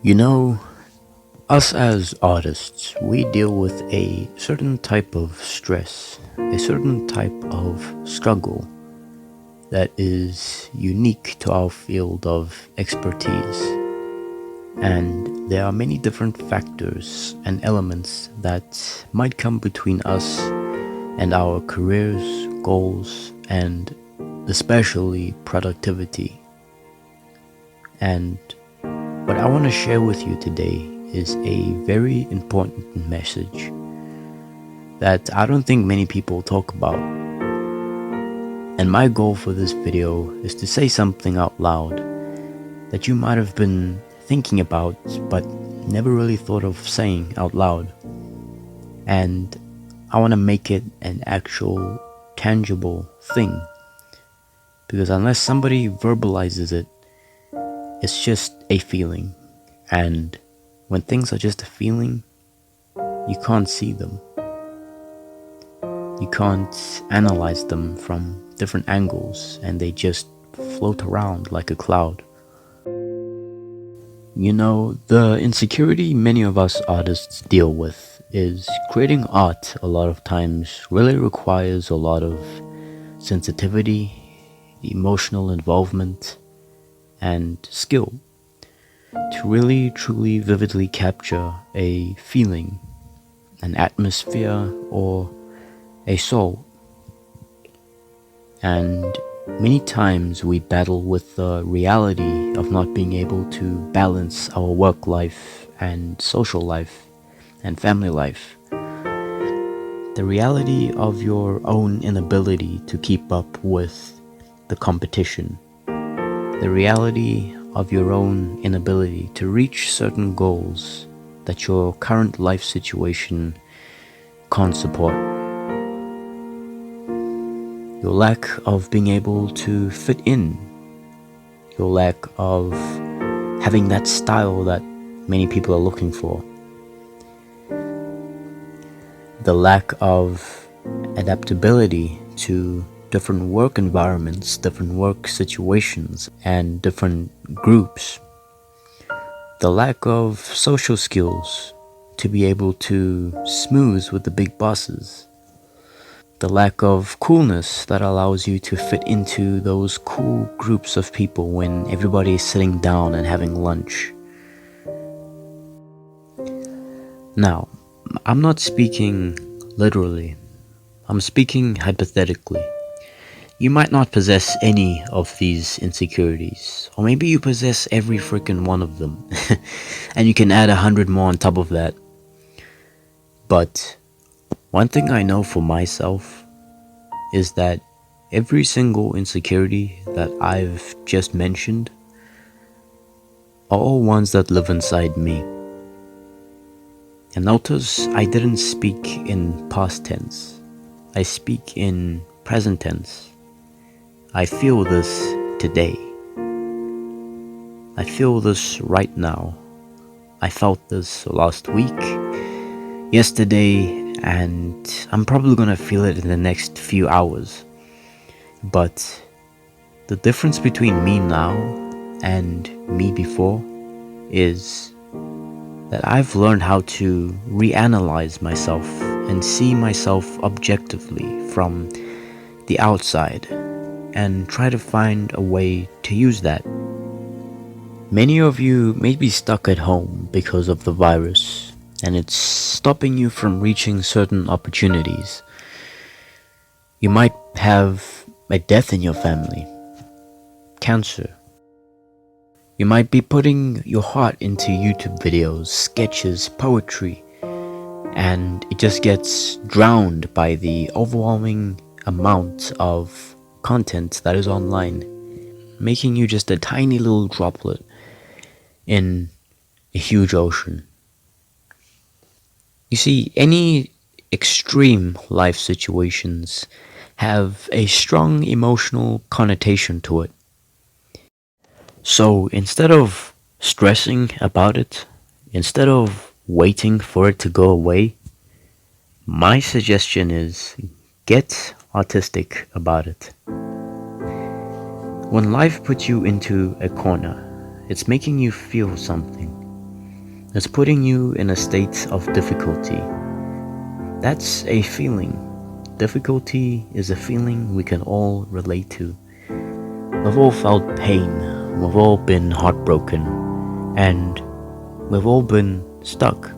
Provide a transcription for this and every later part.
You know, us as artists, we deal with a certain type of stress, a certain type of struggle that is unique to our field of expertise. And there are many different factors and elements that might come between us and our careers, goals, and especially productivity. And what I want to share with you today is a very important message that I don't think many people talk about. And my goal for this video is to say something out loud that you might have been thinking about but never really thought of saying out loud. And I want to make it an actual, tangible thing. Because unless somebody verbalizes it, it's just a feeling. And when things are just a feeling, you can't see them. You can't analyze them from different angles, and they just float around like a cloud. You know, the insecurity many of us artists deal with is creating art a lot of times really requires a lot of sensitivity, emotional involvement, and skill to really truly vividly capture a feeling, an atmosphere, or a soul. And many times we battle with the reality of not being able to balance our work life and social life and family life. The reality of your own inability to keep up with the competition. The reality of your own inability to reach certain goals that your current life situation can't support. Your lack of being able to fit in. Your lack of having that style that many people are looking for. The lack of adaptability to different work environments, different work situations, and different groups. The lack of social skills to be able to smooth with the big bosses. The lack of coolness that allows you to fit into those cool groups of people when everybody is sitting down and having lunch. Now, I'm not speaking literally. I'm speaking hypothetically. You might not possess any of these insecurities, or maybe you possess every freaking one of them, and you can add 100 more on top of that. But one thing I know for myself is that every single insecurity that I've just mentioned are all ones that live inside me. And notice I didn't speak in past tense. I speak in present tense. I feel this today. I feel this right now. I felt this last week, yesterday, and I'm probably gonna feel it in the next few hours. But the difference between me now and me before is that I've learned how to reanalyze myself and see myself objectively from the outside and try to find a way to use that. Many of you may be stuck at home because of the virus, and it's stopping you from reaching certain opportunities. You might have a death in your family, cancer. You might be putting your heart into YouTube videos, sketches, poetry, and it just gets drowned by the overwhelming amount of content that is online, making you just a tiny little droplet in a huge ocean. You see, any extreme life situations have a strong emotional connotation to it. So instead of stressing about it, instead of waiting for it to go away, my suggestion is get artistic about it. When life puts you into a corner, it's making you feel something. It's putting you in a state of difficulty. That's a feeling. Difficulty is a feeling we can all relate to. We've all felt pain, we've all been heartbroken, and we've all been stuck.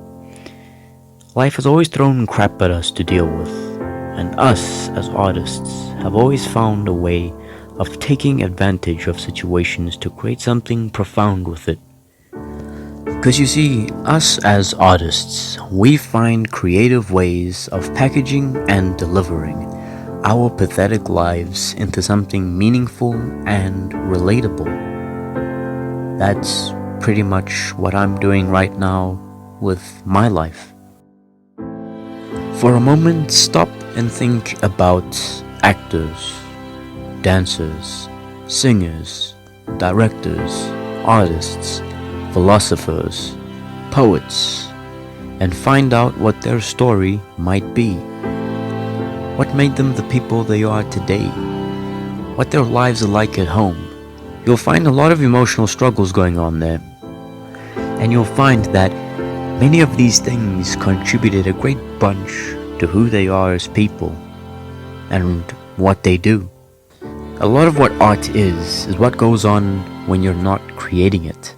Life has always thrown crap at us to deal with, and us as artists have always found a way of taking advantage of situations to create something profound with it. Because you see, us as artists, we find creative ways of packaging and delivering our pathetic lives into something meaningful and relatable. That's pretty much what I'm doing right now with my life. For a moment, stop and think about actors, dancers, singers, directors, artists, philosophers, poets, and find out what their story might be. What made them the people they are today? What their lives are like at home? You'll find a lot of emotional struggles going on there. And you'll find that many of these things contributed a great bunch to who they are as people and what they do. A lot of what art is what goes on when you're not creating it.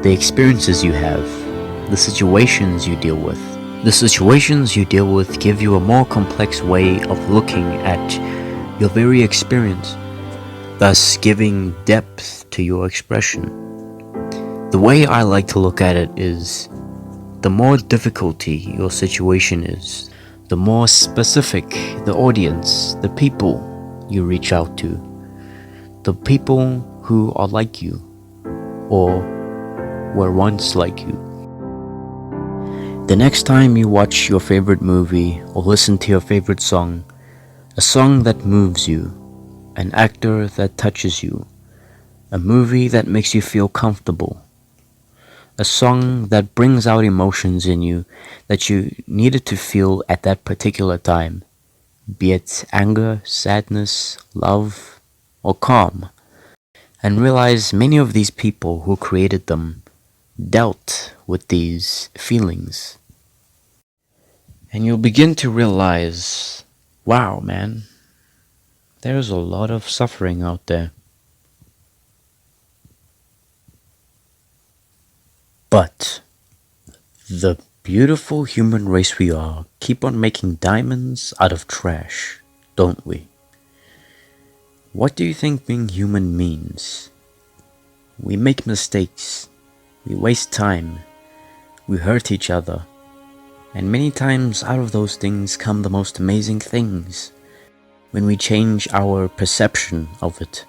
The experiences you have, the situations you deal with. The situations you deal with give you a more complex way of looking at your very experience, thus giving depth to your expression. The way I like to look at it is, the more difficulty your situation is, the more specific the audience, the people you reach out to, the people who are like you, or were once like you. The next time you watch your favorite movie or listen to your favorite song, a song that moves you, an actor that touches you, a movie that makes you feel comfortable, a song that brings out emotions in you that you needed to feel at that particular time, be it anger, sadness, love, or calm, and realize many of these people who created them dealt with these feelings. And you'll begin to realize, wow, man, there's a lot of suffering out there. But the beautiful human race we are keep on making diamonds out of trash, don't we? What do you think being human means? We make mistakes, we waste time, we hurt each other, and many times out of those things come the most amazing things when we change our perception of it.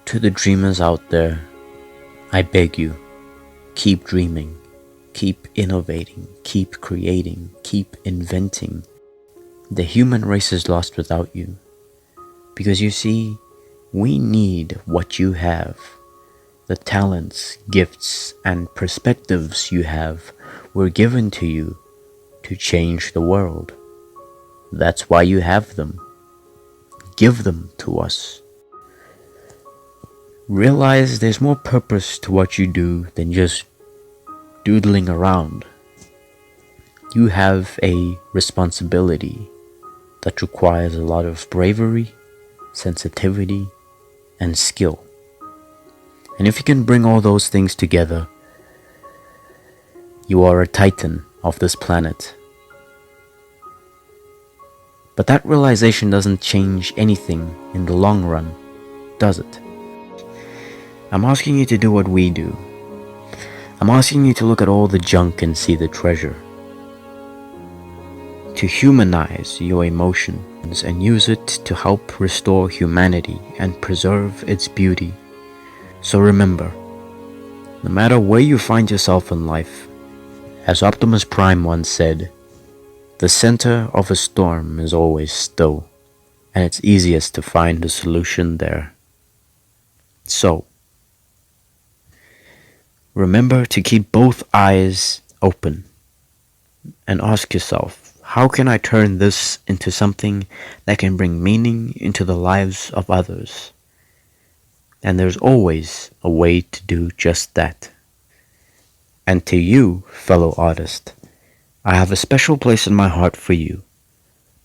To the dreamers out there, I beg you, keep dreaming, keep innovating, keep creating, keep inventing. The human race is lost without you. Because you see, we need what you have. The talents, gifts, and perspectives you have were given to you to change the world. That's why you have them. Give them to us. Realize there's more purpose to what you do than just doodling around. You have a responsibility that requires a lot of bravery, sensitivity, and skill. And if you can bring all those things together, you are a titan of this planet. But that realization doesn't change anything in the long run, does it? I'm asking you to do what we do. I'm asking you to look at all the junk and see the treasure. To humanize your emotions and use it to help restore humanity and preserve its beauty. So remember, no matter where you find yourself in life, as Optimus Prime once said, the center of a storm is always still, and it's easiest to find a solution there. So, remember to keep both eyes open and ask yourself, How can I turn this into something that can bring meaning into the lives of others? And there's always a way to do just that. And to you, fellow artist, I have a special place in my heart for you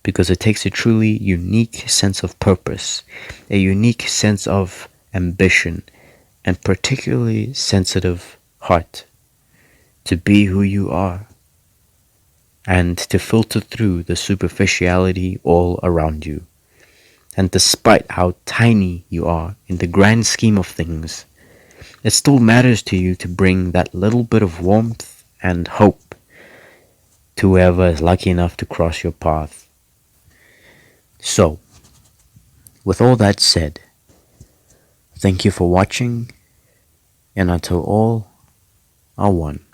because it takes a truly unique sense of purpose, a unique sense of ambition, and particularly sensitive heart to be who you are and to filter through the superficiality all around you. And despite how tiny you are in the grand scheme of things, it still matters to you to bring that little bit of warmth and hope to whoever is lucky enough to cross your path. So, with all that said, thank you for watching, and until all are one.